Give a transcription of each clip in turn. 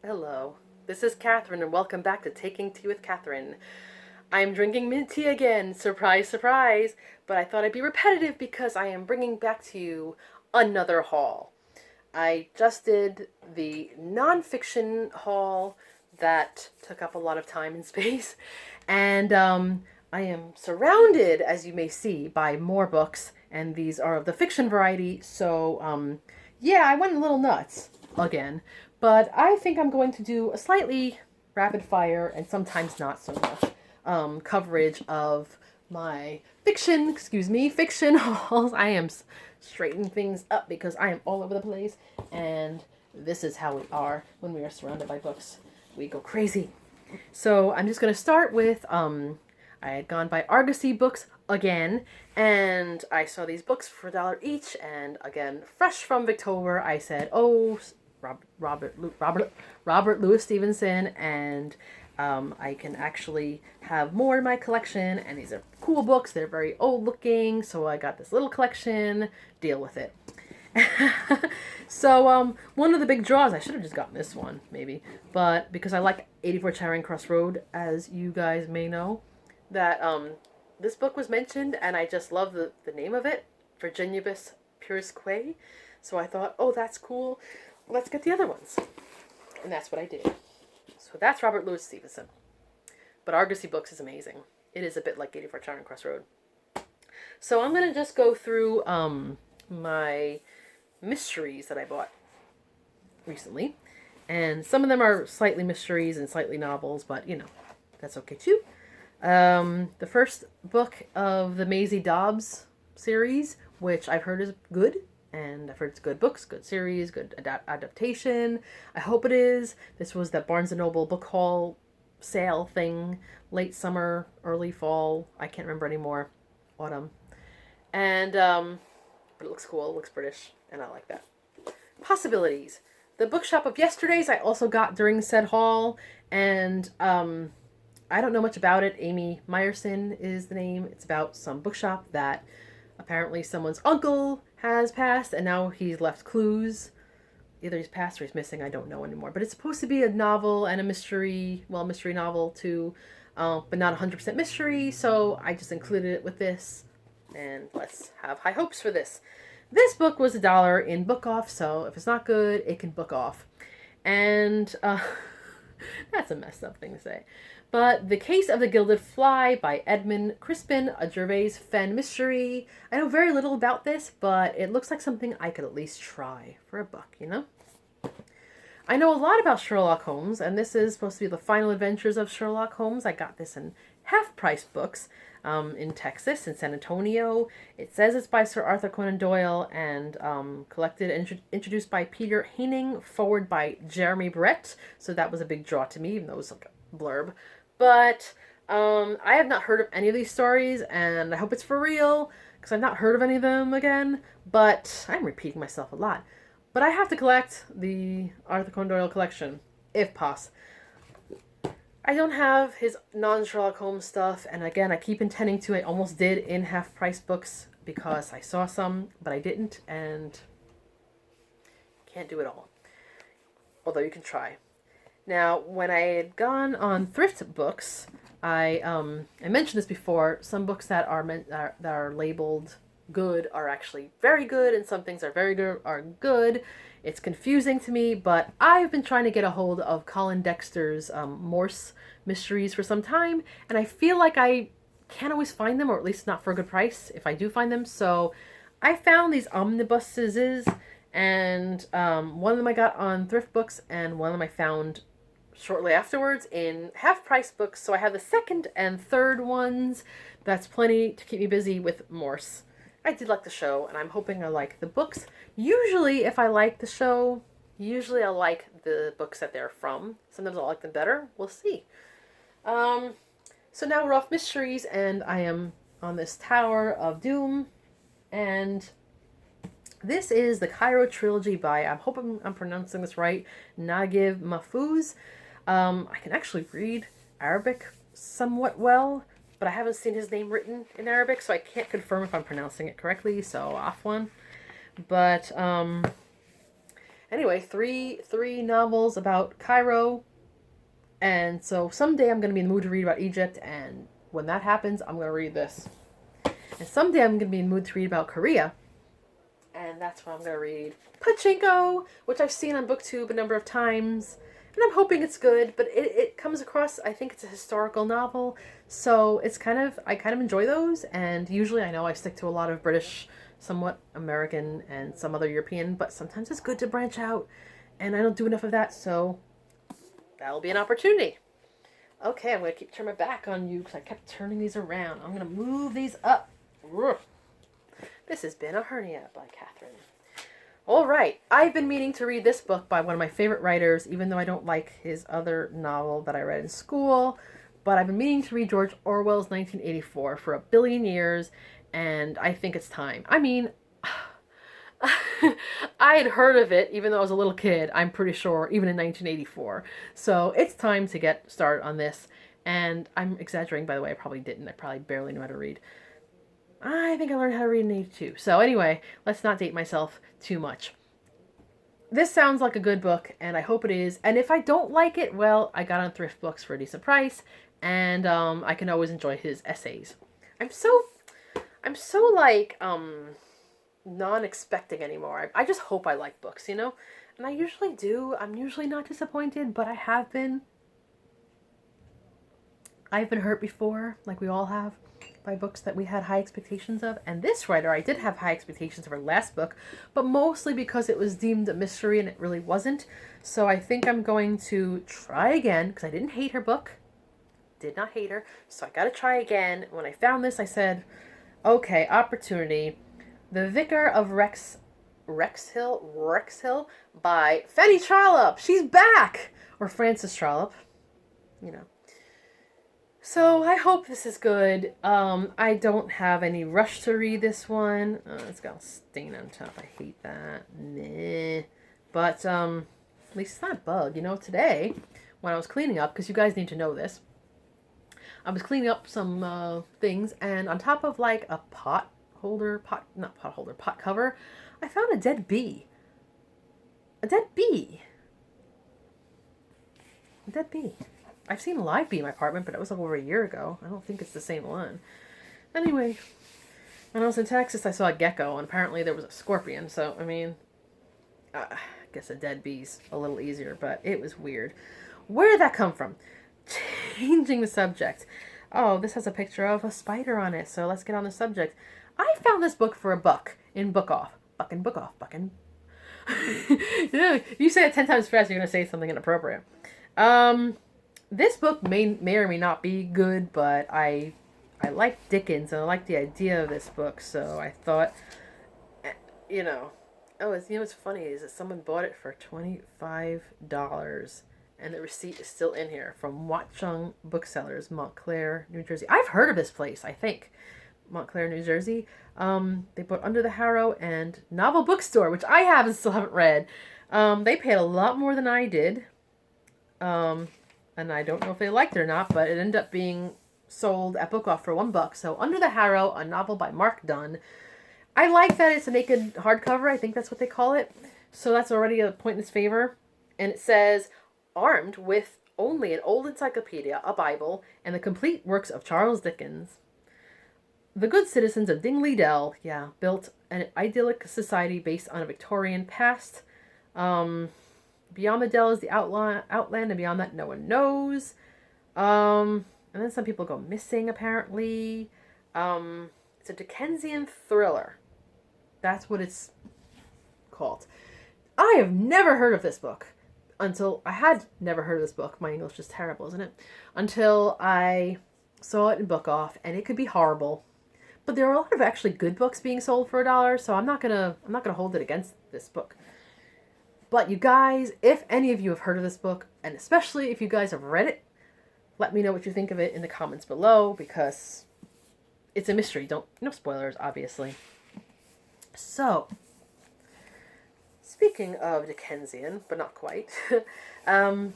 Hello, this is Catherine, and welcome back to Taking Tea with Catherine. I'm drinking mint tea again, surprise, surprise, but I thought I'd be repetitive because I am bringing back to you another haul. I just did the nonfiction haul that took up a lot of time and space, and I am surrounded, as you may see, by more books, and these are of the fiction variety, so yeah, I went a little nuts again. But I think I'm going to do a slightly rapid fire and sometimes not so much coverage of my fiction hauls. I am straightening things up because I am all over the place, and this is how we are when we are surrounded by books. We go crazy. So I'm just going to start with I had gone by Argosy Books again, and I saw these books for $1 each, and again, fresh from Victober, I said, oh, Robert Louis Stevenson, and I can actually have more in my collection. And these are cool books. They're very old looking, so I got this little collection. Deal with it. So one of the big draws, I should have just gotten this one maybe, but because I like 84 Charing Cross Road, as you guys may know, that this book was mentioned, and I just love the name of it, Virginiabus Purisque. So I thought, oh, that's cool. Let's get the other ones. And that's what I did. So that's Robert Louis Stevenson. But Argosy Books is amazing. It is a bit like 84 Charing Cross Road. So I'm going to just go through my mysteries that I bought recently. And some of them are slightly mysteries and slightly novels, but, you know, that's okay too. The first book of the Maisie Dobbs series, which I've heard is good. And I've heard it's good books, good series, good adaptation. I hope it is. This was that Barnes & Noble book haul sale thing, late summer, early fall. I can't remember anymore. Autumn. And, but it looks cool. It looks British. And I like that. Possibilities. The bookshop of yesterday's I also got during said haul. And, I don't know much about it. Amy Meyerson is the name. It's about some bookshop that apparently someone's uncle has passed, and now he's left clues. Either he's passed or he's missing, I don't know anymore. But it's supposed to be a novel and a mystery, well, mystery novel too, but not 100% mystery, so I just included it with this, and let's have high hopes for this. This book was $1 in Book Off, so if it's not good, it can book off. And, that's a messed up thing to say. But The Case of the Gilded Fly by Edmund Crispin, a Gervais Fenn mystery. I know very little about this, but it looks like something I could at least try for a buck, you know? I know a lot about Sherlock Holmes, and this is supposed to be the final adventures of Sherlock Holmes. I got this in half-price books in Texas, in San Antonio. It says it's by Sir Arthur Conan Doyle, and collected and introduced by Peter Haining, forward by Jeremy Brett. So that was a big draw to me, even though it was like a blurb. But I have not heard of any of these stories, and I hope it's for real, because I've not heard of any of them again. But I'm repeating myself a lot. But I have to collect the Arthur Conan Doyle collection, if possible. I don't have his non-Sherlock Holmes stuff, and again, I keep intending to. I almost did in half-price books because I saw some, but I didn't, and can't do it all. Although you can try. Now, when I had gone on thrift books, I mentioned this before. Some books that are labeled good are actually very good, and some things are very good are good. It's confusing to me, but I've been trying to get a hold of Colin Dexter's Morse mysteries for some time, and I feel like I can't always find them, or at least not for a good price if I do find them. So I found these Omnibuses, and one of them I got on thrift books, and one of them I found shortly afterwards in half-price books. So I have the second and third ones. That's plenty to keep me busy with Morse. I did like the show, and I'm hoping I like the books. Usually, if I like the show, I like the books that they're from. Sometimes I'll like them better. We'll see. So now we're off mysteries, and I am on this Tower of Doom, and this is the Cairo Trilogy by, I'm hoping I'm pronouncing this right, Naguib Mahfouz. I can actually read Arabic somewhat well, but I haven't seen his name written in Arabic, so I can't confirm if I'm pronouncing it correctly, so off one. But, Anyway, three novels about Cairo. And so someday I'm going to be in the mood to read about Egypt, and when that happens, I'm going to read this. And someday I'm going to be in the mood to read about Korea, and that's when I'm going to read Pachinko, which I've seen on BookTube a number of times, and I'm hoping it's good, but it comes across, I think it's a historical novel, so it's I kind of enjoy those, and usually I know I stick to a lot of British, somewhat American, and some other European, but sometimes it's good to branch out, and I don't do enough of that, so that'll be an opportunity. Okay, I'm going to keep turning my back on you because I kept turning these around. I'm going to move these up. This has been A Hernia by Catherine. All right, I've been meaning to read this book by one of my favorite writers, even though I don't like his other novel that I read in school. But I've been meaning to read George Orwell's 1984 for a billion years, and I think it's time. I mean, I had heard of it even though I was a little kid, I'm pretty sure, even in 1984. So it's time to get started on this. And I'm exaggerating, by the way, I probably didn't. I probably barely knew how to read. I think I learned how to read in 82. So anyway, let's not date myself too much. This sounds like a good book, and I hope it is. And if I don't like it, well, I got on Thrift Books for a decent price, and I can always enjoy his essays. I'm so like, non-expecting anymore. I just hope I like books, you know? And I usually do. I'm usually not disappointed, but I have been. I've been hurt before, like we all have, by books that we had high expectations of. And this writer, I did have high expectations of her last book, but mostly because it was deemed a mystery and it really wasn't. So I think I'm going to try again, because I didn't hate her book. Did not hate her. So I gotta try again. When I found this, I said, okay, opportunity. The Vicar of Wrexhill by Fanny Trollope. She's back! Or Frances Trollope. You know. So I hope this is good. I don't have any rush to read this one. It's got a stain on top. I hate that. Nah. But at least it's not a bug. You know, today, when I was cleaning up, because you guys need to know this, I was cleaning up some things, and on top of like a pot cover, I found a dead bee. A dead bee. A dead bee. I've seen a live bee in my apartment, but it was like over a year ago. I don't think it's the same one. Anyway, when I was in Texas, I saw a gecko, and apparently there was a scorpion, so, I mean, I guess a dead bee's a little easier, but it was weird. Where did that come from? Changing the subject. Oh, this has a picture of a spider on it, so let's get on the subject. I found this book for $1 in Book Off. Buckin'. You say it 10 times fast, you're going to say something inappropriate. This book may or may not be good, but I like Dickens, and I like the idea of this book, so I thought, you know. Oh, what's funny is that someone bought it for $25, and the receipt is still in here, from Watchung Booksellers, Montclair, New Jersey. I've heard of this place, I think. Montclair, New Jersey. They bought Under the Harrow and Novel Bookstore, which I have and still haven't read. They paid a lot more than I did. And I don't know if they liked it or not, but it ended up being sold at Book Off for $1. So Under the Harrow, a novel by Mark Dunn. I like that it's a naked hardcover. I think that's what they call it. So that's already a point in its favor. And it says, armed with only an old encyclopedia, a Bible, and the complete works of Charles Dickens, the good citizens of Dingley Dell, built an idyllic society based on a Victorian past. Beyond the Dell is the outland, and beyond that, no one knows. And then some people go missing, apparently. It's a Dickensian thriller. That's what it's called. I have never heard of this book. I had never heard of this book. My English is terrible, isn't it? Until I saw it in Book Off, and it could be horrible. But there are a lot of actually good books being sold for $1, so I'm not gonna hold it against this book. But you guys, if any of you have heard of this book, and especially if you guys have read it, let me know what you think of it in the comments below, because it's a mystery. No spoilers, obviously. So, speaking of Dickensian, but not quite, I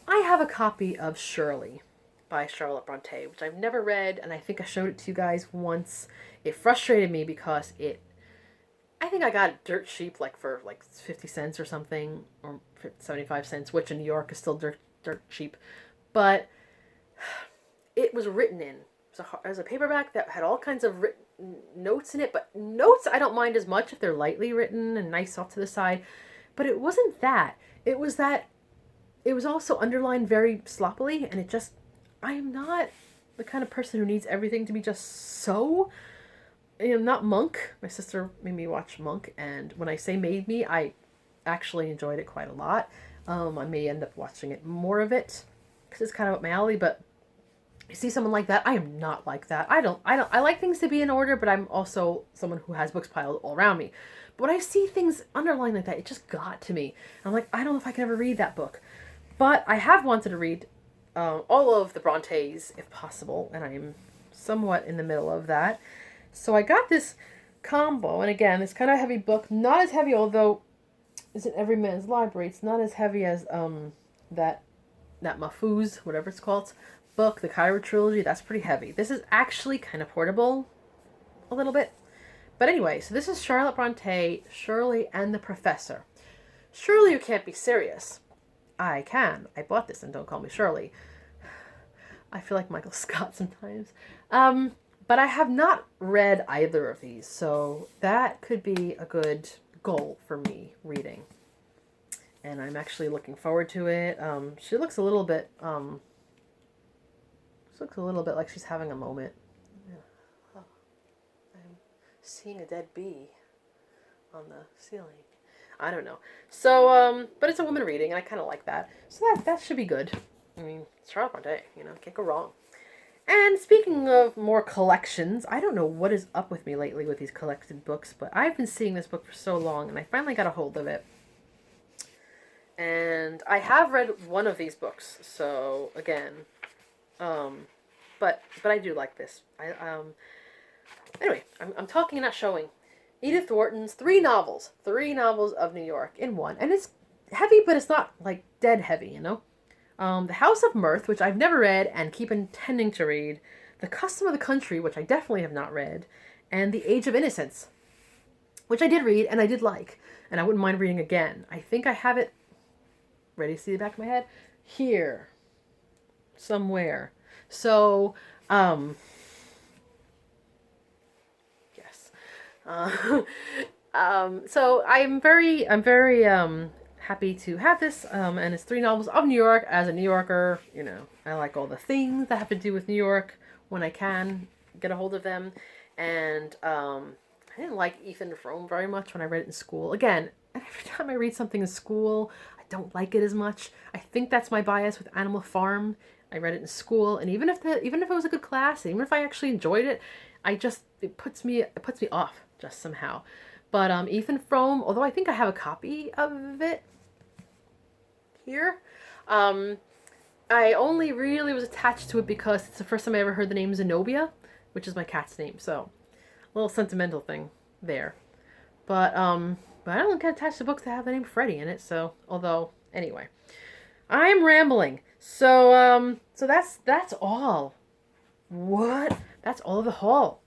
have a copy of Shirley by Charlotte Bronte, which I've never read, and I think I showed it to you guys once. It frustrated me because it I think I got it dirt cheap, like for like 50 cents or something, or 75 cents, which in New York is still dirt cheap. But it was written in. It was a paperback that had all kinds of written notes in it, but notes I don't mind as much if they're lightly written and nice off to the side. But it wasn't that. It was that it was also underlined very sloppily, and it just, I am not the kind of person who needs everything to be just so. I am not Monk. My sister made me watch Monk, and when I say made me, I actually enjoyed it quite a lot. I may end up watching it more of it because it's kind of up my alley, but you see someone like that, I am not like that. I like things to be in order, but I'm also someone who has books piled all around me. But when I see things underlined like that, it just got to me. I'm like, I don't know if I can ever read that book. But I have wanted to read all of the Brontes, if possible, and I'm somewhat in the middle of that. So I got this combo, and again, this kind of heavy book, not as heavy, although it's in Every Man's Library. It's not as heavy as that Mahfouz, whatever it's called, book, the Cairo trilogy. That's pretty heavy. This is actually kind of portable, a little bit. But anyway, so this is Charlotte Bronte, Shirley and the Professor. Surely you can't be serious. I can. I bought this, and don't call me Shirley. I feel like Michael Scott sometimes. But I have not read either of these, so that could be a good goal for me reading. And I'm actually looking forward to it. She looks a little bit like she's having a moment. Yeah. Oh, I'm seeing a dead bee on the ceiling. I don't know. So, but it's a woman reading, and I kind of like that. So that should be good. I mean, it's Charlotte Bronte, can't go wrong. And speaking of more collections, I don't know what is up with me lately with these collected books, but I've been seeing this book for so long, and I finally got a hold of it. And I have read one of these books, so again, but I do like this. Anyway, I'm talking, not showing. Edith Wharton's three novels of New York in one, and it's heavy, but it's not like dead heavy, The House of Mirth, which I've never read and keep intending to read. The Custom of the Country, which I definitely have not read. And The Age of Innocence, which I did read and I did like. And I wouldn't mind reading again. I think I have it, ready to see the back of my head? Here. Somewhere. So, yes. So I'm very happy to have this, and it's three novels of New York. As a New Yorker, I like all the things that have to do with New York when I can get a hold of them. And I didn't like Ethan Frome very much when I read it in school. Again, every time I read something in school, I don't like it as much. I think that's my bias with Animal Farm. I read it in school, and even if it was a good class, even if I actually enjoyed it, it puts me off just somehow. But Ethan Frome, although I think I have a copy of it here, I only really was attached to it because it's the first time I ever heard the name Zenobia, which is my cat's name. So, a little sentimental thing there. But I don't get attached to books that have the name Freddie in it. So, although anyway, I'm rambling. So that's all. What? That's all of the haul.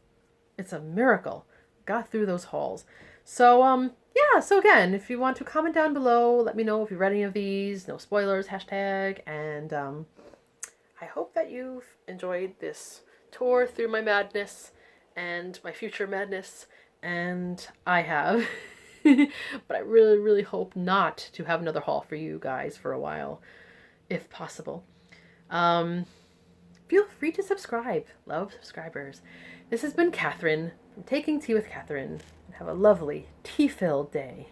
It's a miracle. Got through those hauls. So, yeah, so again, if you want to comment down below, let me know if you read any of these. No spoilers, hashtag. And I hope that you've enjoyed this tour through my madness and my future madness. And I have. But I really, really hope not to have another haul for you guys for a while, if possible. Feel free to subscribe. Love subscribers. This has been Catherine from Taking Tea with Catherine. Have a lovely tea-filled day.